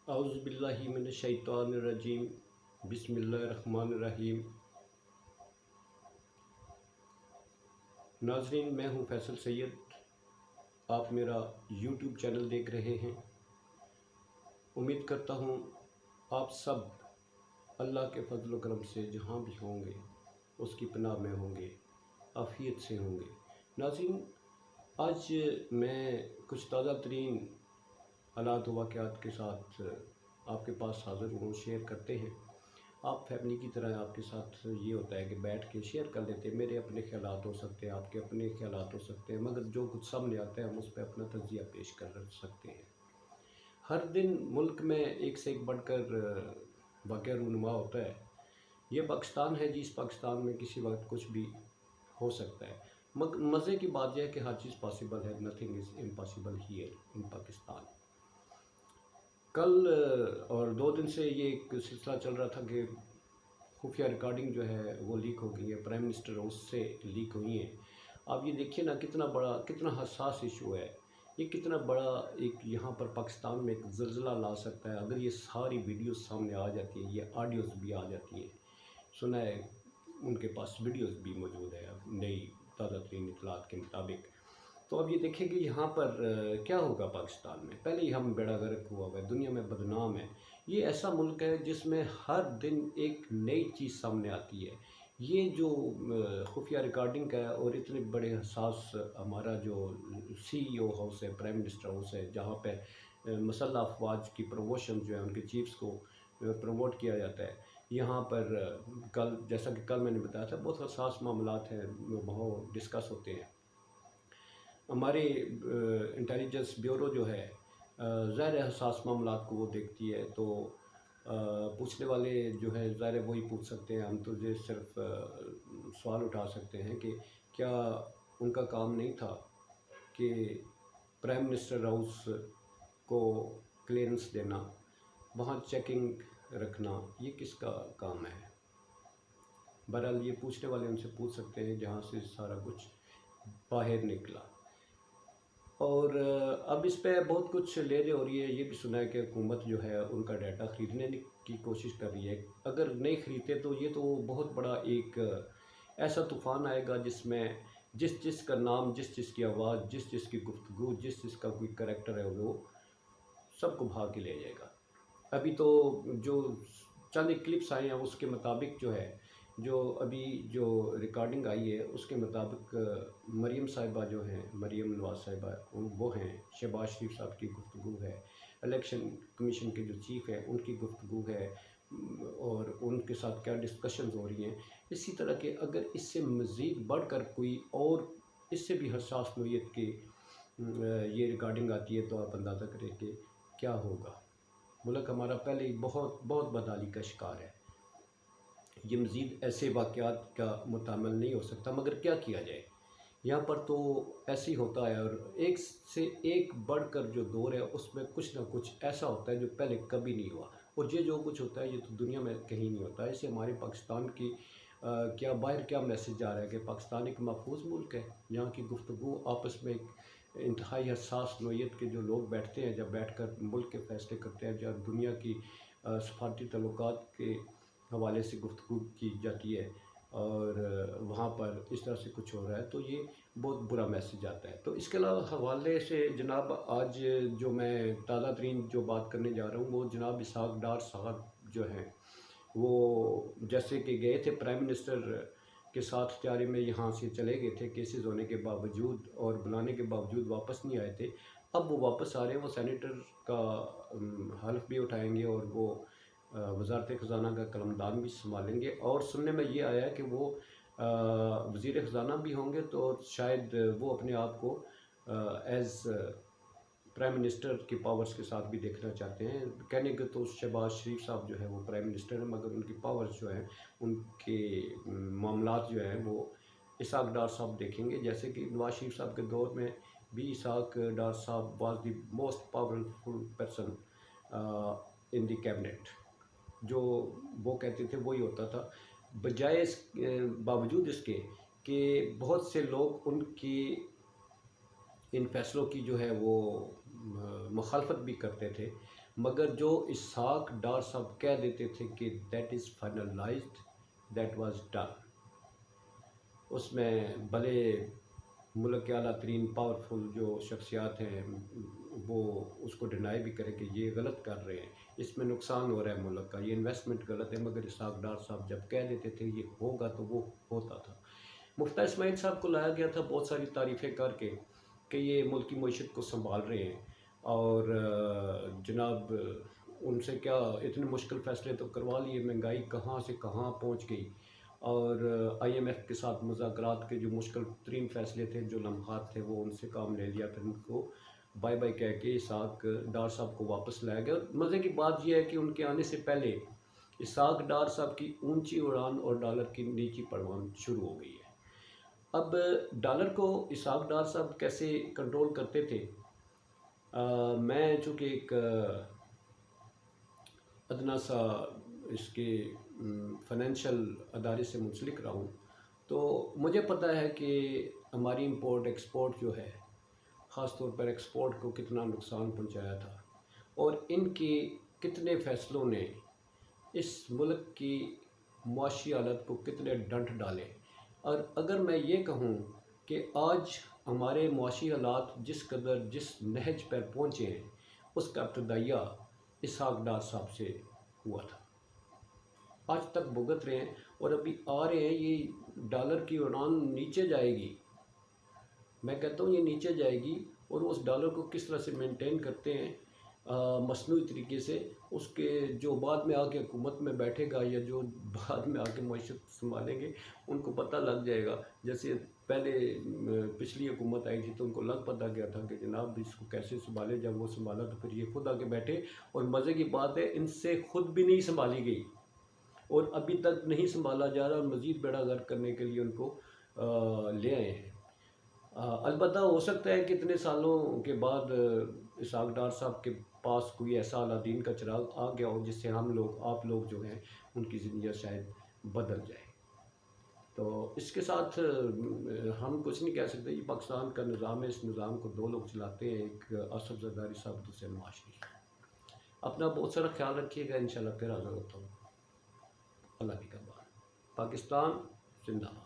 اعوذ باللہ من الشیطان الرجیم بسم اللہ الرحمن الرحیم۔ ناظرین، میں ہوں فیصل سید، آپ میرا یوٹیوب چینل دیکھ رہے ہیں۔ امید کرتا ہوں آپ سب اللہ کے فضل و کرم سے جہاں بھی ہوں گے اس کی پناہ میں ہوں گے، عافیت سے ہوں گے۔ ناظرین، آج میں کچھ تازہ ترین حالات و واقعات کے ساتھ آپ کے پاس حاضر ہوں، شیئر کرتے ہیں۔ آپ فیملی کی طرح آپ کے ساتھ یہ ہوتا ہے کہ بیٹھ کے شیئر کر لیتے ہیں۔ میرے اپنے خیالات ہو سکتے ہیں، آپ کے اپنے خیالات ہو سکتے ہیں، مگر جو کچھ سامنے آتا ہے ہم اس پہ اپنا تجزیہ پیش کر سکتے ہیں۔ ہر دن ملک میں ایک سے ایک بڑھ کر واقعہ رونما ہوتا ہے۔ یہ پاکستان ہے، جس پاکستان میں کسی وقت کچھ بھی ہو سکتا ہے، مگر مزے کی بات یہ ہے کہ ہر چیز پاسبل ہے۔ Nothing is impossible here in Pakistan. کل اور 2 دن سے یہ ایک سلسلہ چل رہا تھا کہ خفیہ ریکارڈنگ جو ہے وہ لیک ہو گئی ہے، پرائم منسٹر اس سے لیک ہوئی ہیں۔ آپ یہ دیکھیے نا، کتنا حساس ایشو ہے یہ، کتنا بڑا ایک یہاں پر پاکستان میں ایک زلزلہ لا سکتا ہے اگر یہ ساری ویڈیوز سامنے آ جاتی ہیں، یہ آڈیوز بھی آ جاتی ہیں۔ سنا ہے ان کے پاس ویڈیوز بھی موجود ہے نئی تازہ ترین اطلاعات کے مطابق۔ تو اب یہ دیکھیں کہ یہاں پر کیا ہوگا پاکستان میں۔ پہلے ہی ہم بیڑا غرق ہوا ہے، دنیا میں بدنام ہے۔ یہ ایسا ملک ہے جس میں ہر دن ایک نئی چیز سامنے آتی ہے۔ یہ جو خفیہ ریکارڈنگ کا ہے اور اتنے بڑے حساس ہمارا جو سی ای او ہاؤس ہے، پرائم منسٹر ہاؤس ہے، جہاں پہ مسلح افواج کی پروموشن جو ہے ان کے چیفز کو پروموٹ کیا جاتا ہے، یہاں پر کل جیسا کہ کل میں نے بتایا تھا بہت حساس معاملات ہیں، وہاں ڈسکس ہوتے ہیں۔ ہمارے انٹیلیجنس بیورو جو ہے ظاہر حساس معاملات کو وہ دیکھتی ہے، تو پوچھنے والے جو ہے ظاہر وہی پوچھ سکتے ہیں۔ ہم تو یہ صرف سوال اٹھا سکتے ہیں کہ کیا ان کا کام نہیں تھا کہ پرائم منسٹر ہاؤس کو کلیئرنس دینا، وہاں چیکنگ رکھنا، یہ کس کا کام ہے؟ بہرحال یہ پوچھنے والے ان سے پوچھ سکتے ہیں جہاں سے سارا کچھ باہر نکلا۔ اور اب اس پہ بہت کچھ لے دے ہو رہی ہے۔ یہ بھی سنا ہے کہ حکومت جو ہے ان کا ڈیٹا خریدنے کی کوشش کر رہی ہے۔ اگر نہیں خریدتے تو یہ تو بہت بڑا ایک ایسا طوفان آئے گا جس میں جس کا نام، جس کی آواز، جس کی گفتگو، جس کا کوئی کریکٹر ہے وہ سب کو بھا کے لے جائے گا۔ ابھی تو جو چند کلپس آئے ہیں اس کے مطابق جو ریکارڈنگ آئی ہے اس کے مطابق مریم صاحبہ جو ہیں، مریم نواز صاحبہ وہ ہیں، شہباز شریف صاحب کی گفتگو ہے، الیکشن کمیشن کے جو چیف ہیں ان کی گفتگو ہے، اور ان کے ساتھ کیا ڈسکشنز ہو رہی ہیں۔ اسی طرح کے اگر اس سے مزید بڑھ کر کوئی اور اس سے بھی حساس نوعیت کی یہ ریکارڈنگ آتی ہے تو آپ اندازہ کریں کہ کیا ہوگا۔ ملک ہمارا پہلے ہی بہت بہت بدحالی کا شکار ہے۔ یہ مزید ایسے واقعات کا متحمل نہیں ہو سکتا، مگر کیا کیا جائے؟ یہاں پر تو ایسے ہی ہوتا ہے، اور ایک سے ایک بڑھ کر جو دور ہے اس میں کچھ نہ کچھ ایسا ہوتا ہے جو پہلے کبھی نہیں ہوا، اور یہ جو کچھ ہوتا ہے یہ تو دنیا میں کہیں نہیں ہوتا ہے۔ اسے ہمارے پاکستان کی باہر کیا میسیج جا رہا ہے کہ پاکستان ایک محفوظ ملک ہے، یہاں کی گفتگو آپس میں ایک انتہائی حساس نوعیت کے جو لوگ بیٹھتے ہیں، جب بیٹھ کر ملک کے فیصلے کرتے ہیں، جب دنیا کی سفارتی تعلقات کے حوالے سے گفتگو کی جاتی ہے اور وہاں پر اس طرح سے کچھ ہو رہا ہے تو یہ بہت برا میسیج آتا ہے۔ تو اس کے علاوہ حوالے سے جناب آج جو میں تازہ ترین جو بات کرنے جا رہا ہوں وہ جناب اسحاق ڈار صاحب جو ہیں، وہ جیسے کہ گئے تھے پرائم منسٹر کے ساتھ طیارے میں، یہاں سے چلے گئے تھے کیسز ہونے کے باوجود اور بلانے کے باوجود واپس نہیں آئے تھے۔ اب وہ واپس آ رہے ہیں، وہ سینیٹر کا حلف بھی اٹھائیں گے اور وہ وزارت خزانہ کا قلمدان بھی سنبھالیں گے، اور سننے میں یہ آیا ہے کہ وہ وزیر خزانہ بھی ہوں گے، تو شاید وہ اپنے آپ کو ایز پرائم منسٹر کی پاورز کے ساتھ بھی دیکھنا چاہتے ہیں۔ کہنے کے تو شہباز شریف صاحب جو ہے وہ پرائم منسٹر ہیں، مگر ان کی پاورز جو ہیں، ان کے معاملات جو ہیں وہ اسحاق ڈار صاحب دیکھیں گے۔ جیسے کہ نواز شریف صاحب کے دور میں بھی اسحاق ڈار صاحب was the most powerful person in the cabinet, جو وہ کہتے تھے وہی ہوتا تھا، بجائے باوجود اس کے کہ بہت سے لوگ ان فیصلوں کی جو ہے وہ مخالفت بھی کرتے تھے، مگر جو اسحاق ڈار صاحب کہہ دیتے تھے کہ that is finalized, that was done, اس میں بھلے ملک کے اعلیٰ ترین پاورفل جو شخصیات ہیں وہ اس کو ڈینائی بھی کرے کہ یہ غلط کر رہے ہیں، اس میں نقصان ہو رہا ہے ملک کا، یہ انویسٹمنٹ غلط ہے، مگر اسحاق ڈار صاحب جب کہہ دیتے تھے یہ ہوگا تو وہ ہوتا تھا۔ مفتیٰ اسماعیل صاحب کو لایا گیا تھا بہت ساری تعریفیں کر کے کہ یہ ملک کی معیشت کو سنبھال رہے ہیں، اور جناب ان سے کیا اتنے مشکل فیصلے تو کروا لیے، مہنگائی کہاں سے کہاں پہنچ گئی، اور آئی ایم ایف کے ساتھ مذاکرات کے جو مشکل ترین فیصلے تھے، جو لمحات تھے، وہ ان سے کام لے لیا، پھر ان کو بائی بائی کہہ کے اسحاق ڈار صاحب کو واپس لایا گیا۔ مزے کی بات یہ ہے کہ ان کے آنے سے پہلے اسحاق ڈار صاحب کی اونچی اڑان اور ڈالر کی نیچی پڑوان شروع ہو گئی ہے۔ اب ڈالر کو اسحاق ڈار صاحب کیسے کنٹرول کرتے تھے؟ میں چونکہ ایک ادنا سا اس کے فائنینشیل ادارے سے منسلک رہا ہوں، تو مجھے پتہ ہے کہ ہماری امپورٹ ایکسپورٹ جو ہے، خاص طور پر ایکسپورٹ کو کتنا نقصان پہنچایا تھا، اور ان کی کتنے فیصلوں نے اس ملک کی معاشی حالت کو کتنے ڈنٹ ڈالے۔ اور اگر میں یہ کہوں کہ آج ہمارے معاشی حالات جس قدر جس نہج پر پہنچے ہیں، اس کا ابتدائیہ اسحاق ڈار صاحب سے ہوا تھا، آج تک بھگت رہے ہیں اور ابھی آ رہے ہیں۔ یہ ڈالر کی اڑان نیچے جائے گی، میں کہتا ہوں یہ نیچے جائے گی، اور اس ڈالر کو کس طرح سے مینٹین کرتے ہیں مصنوعی طریقے سے، اس کے جو بعد میں آ کے حکومت میں بیٹھے گا یا جو بعد میں آ کے معیشت سنبھالیں گے، ان کو پتہ لگ جائے گا۔ جیسے پہلے پچھلی حکومت آئی تھی تو ان کو لگ پتہ گیا تھا کہ جناب اس کو کیسے سنبھالے، جب وہ سنبھالا تو پھر یہ خود آ کے بیٹھے، اور مزے کی بات ہے ان سے خود بھی نہیں سنبھالی گئی اور ابھی تک نہیں سنبھالا جا رہا، اور مزید بیڑا غرق کرنے کے لیے ان کو لے آئے ہیں۔ البتہ ہو سکتا ہے کہ اتنے سالوں کے بعد اسحاق ڈار صاحب کے پاس کوئی ایسا اعلیٰ دین کا چراغ آ گیا ہو جس سے ہم لوگ، آپ لوگ جو ہیں، ان کی زندگیاں شاید بدل جائے۔ تو اس کے ساتھ ہم کچھ نہیں کہہ سکتے، یہ پاکستان کا نظام ہے، اس نظام کو دو لوگ چلاتے ہیں، ایک آصف زرداری صاحب، دوسرے نواز شریف۔ اپنا بہت سارا خیال رکھیے گا، انشاءاللہ پھر حاضر ہوتا ہوں۔ اللہ کی قربان۔ پاکستان زندہ باد۔